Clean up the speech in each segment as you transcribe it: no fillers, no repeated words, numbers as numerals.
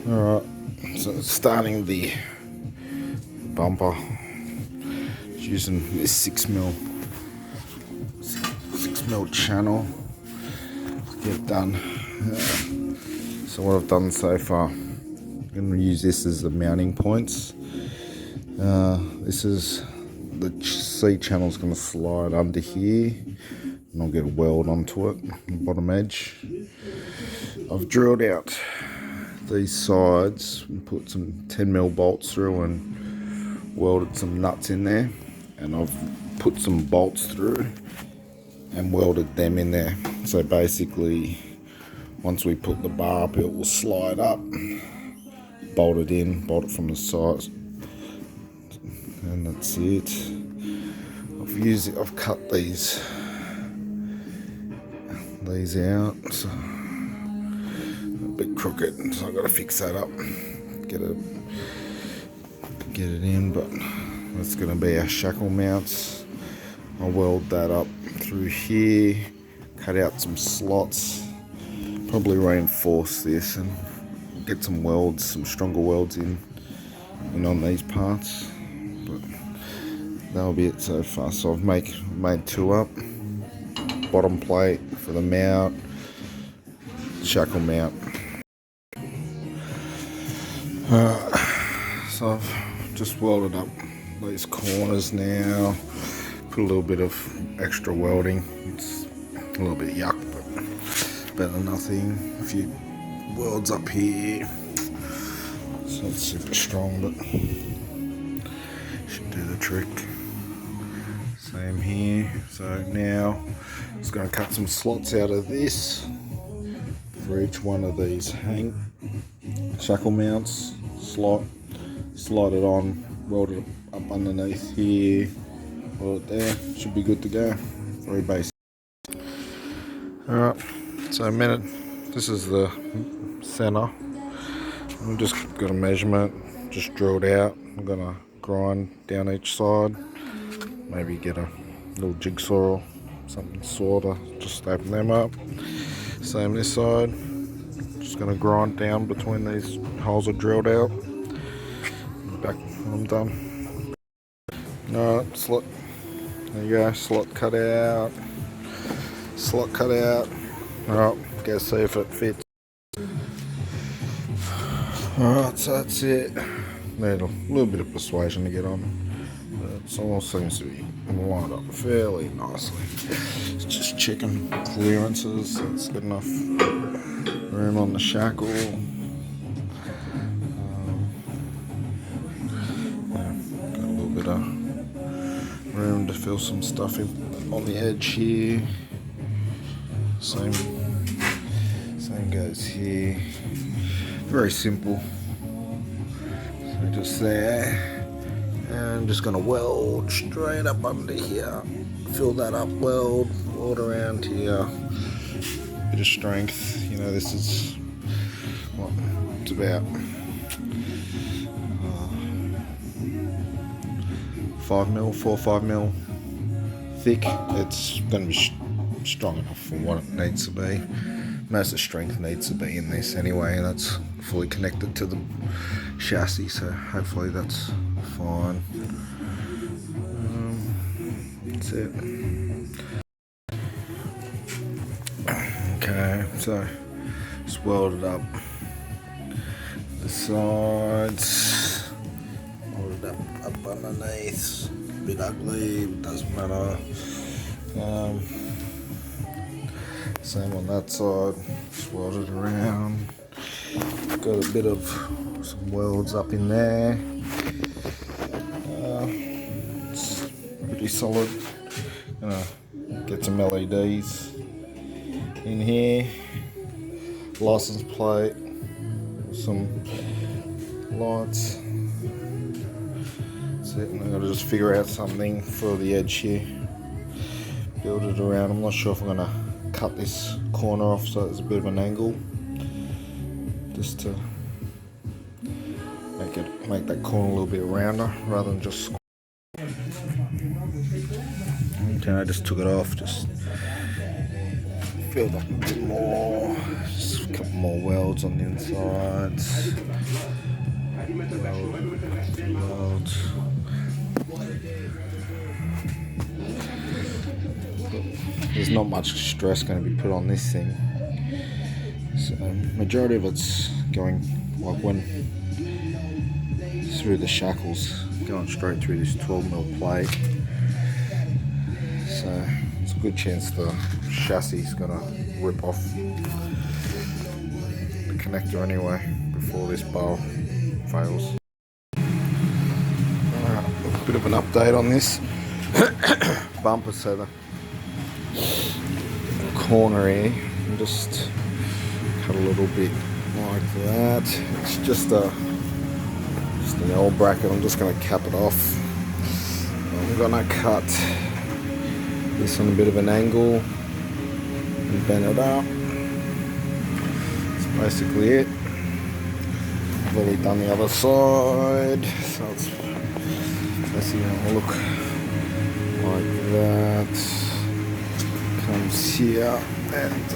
Alright, so starting the bumper, using this 6mm channel to get it done. So what I've done so far, I'm going to use this as the mounting points. This is the C channel is going to slide under here, and I'll get a weld onto it, the bottom edge. I've drilled out these sides and put some 10mm bolts through and welded some nuts in there, and I've put some bolts through and welded them in there. So basically, once we put the bar up, it will slide up, bolt it in, bolt it from the sides, and that's it. I've cut these out, so a bit crooked, so I've got to fix that up, get it in. But that's going to be our shackle mounts. I'll weld that up through here, cut out some slots, probably reinforce this and get some welds, some stronger welds in on these parts. But that'll be it so far. So I've made two up, bottom plate for the mount, shackle mount. So I've just welded up these corners now, put a little bit of extra welding. It's a little bit yuck, but better than nothing. A few welds up here, it's not super strong, but should do the trick. Same here. So now just going to cut some slots out of this for each one of these shackle mounts. Slide it on, weld it up underneath here, weld it there. Should be good to go. Very basic. Alright, so this is the center. I'm just got a measurement, just drilled out. I'm gonna grind down each side, maybe get a little jigsaw or something sorta, just open them up. Same this side, just gonna grind down between these holes I drilled out. Back when I'm done. Alright, slot. There you go, slot cut out. Alright, go see if it fits. Alright, so that's it. Need a little bit of persuasion to get on, but it all seems to be lined up fairly nicely. It's just checking clearances, so it's got enough room on the shackle. Got a little bit of room to fill some stuff in on the edge here. Same goes here. Very simple. So just there, and I'm just gonna weld straight up under here. Fill that up, weld around here. Bit of strength. You know, this is what it's about. 4 or 5 mil thick. It's going to be strong enough for what it needs to be. Most of the strength needs to be in this anyway, and that's fully connected to the chassis, so hopefully that's fine. That's it. Okay, so just welded up the sides, welded up underneath. A bit ugly, but doesn't matter. Same on that side, just welded around. Got a bit of some welds up in there. It's pretty solid. Gonna get some LEDs in here, license plate, some lights. That's it, and I've got to just figure out something for the edge here. Build it around. I'm not sure if I'm gonna cut this corner off so there's a bit of an angle, just to make that corner a little bit rounder rather than just. Okay, I just took it off. Just filled up a bit more. Just a couple more welds on the insides. Welds. There's not much stress going to be put on this thing. So majority of it's going like when through the shackles, going straight through this 12mm plate. So it's a good chance the chassis is going to rip off the connector anyway before this bar fails. Alright, a bit of an update on this bumper. So the corner here, and just cut a little bit like that. It's just an L bracket. I'm just going to cap it off. I'm going to cut this on a bit of an angle and bend it up. That's basically it. I've already done the other side, so it's basically going to look like that. Comes here, and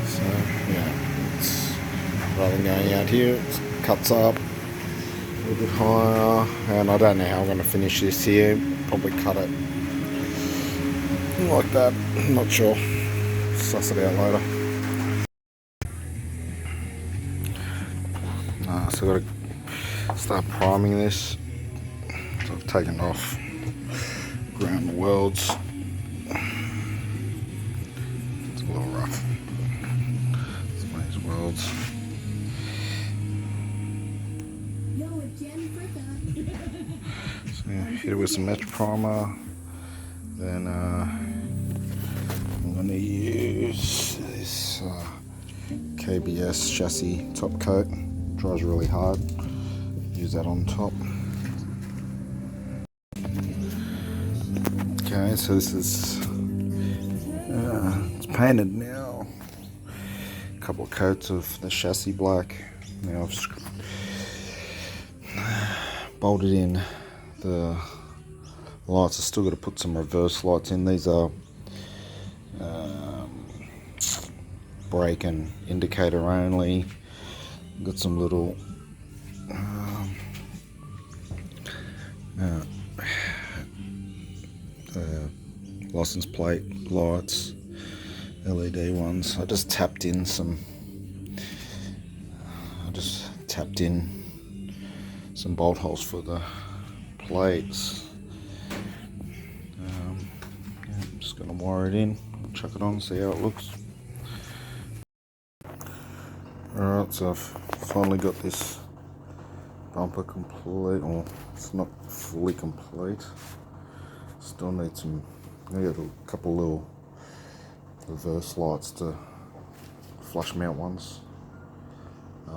so yeah, it's rather than going out here, it cuts up a little bit higher, and I don't know how I'm going to finish this here. Probably cut it like that. I'm not sure. Suss it out later. So I've got to start priming this. So I've taken off, ground the welds. It's a little rough. It's these welds. So yeah, hit it with some match primer. Then I'm going to use this KBS chassis top coat. Dries really hard. Use that on top. Okay, so this is it's painted now. A couple of coats of the chassis black. Now I've bolted in the lights. I've still got to put some reverse lights in. These are brake and indicator only. Got some little license plate lights, LED ones. I just tapped in some bolt holes for the plates. Yeah, I'm just gonna wire it in, chuck it on, see how it looks. Alright, so I've finally got this bumper complete, or it's not fully complete. Still need some, I got a couple little reverse lights to flush mount ones.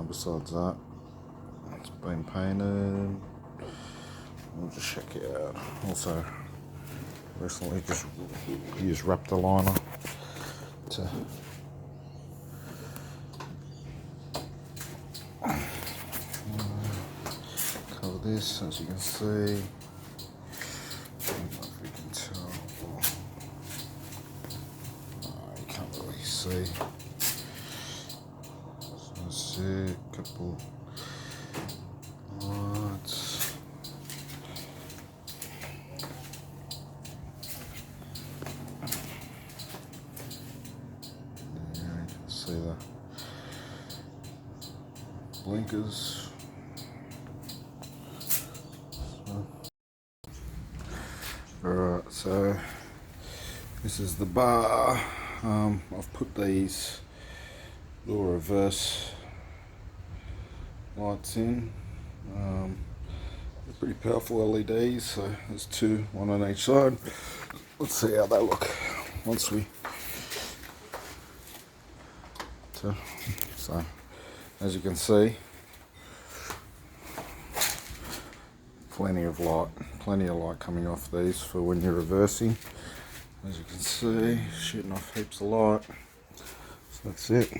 Besides that, it's been painted. We'll just check it out. Also, recently just used Raptor liner to cover this, as you can see. I don't know if you can tell. You can't really see. So that's it. Couple lights. There you can see the blinkers. Alright, so this is the bar. I've put these little reverse lights in. They're pretty powerful LEDs, so there's two, one on each side. Let's see how they look once we. So as you can see, plenty of light coming off these for when you're reversing. As you can see, shooting off heaps of light. So that's it.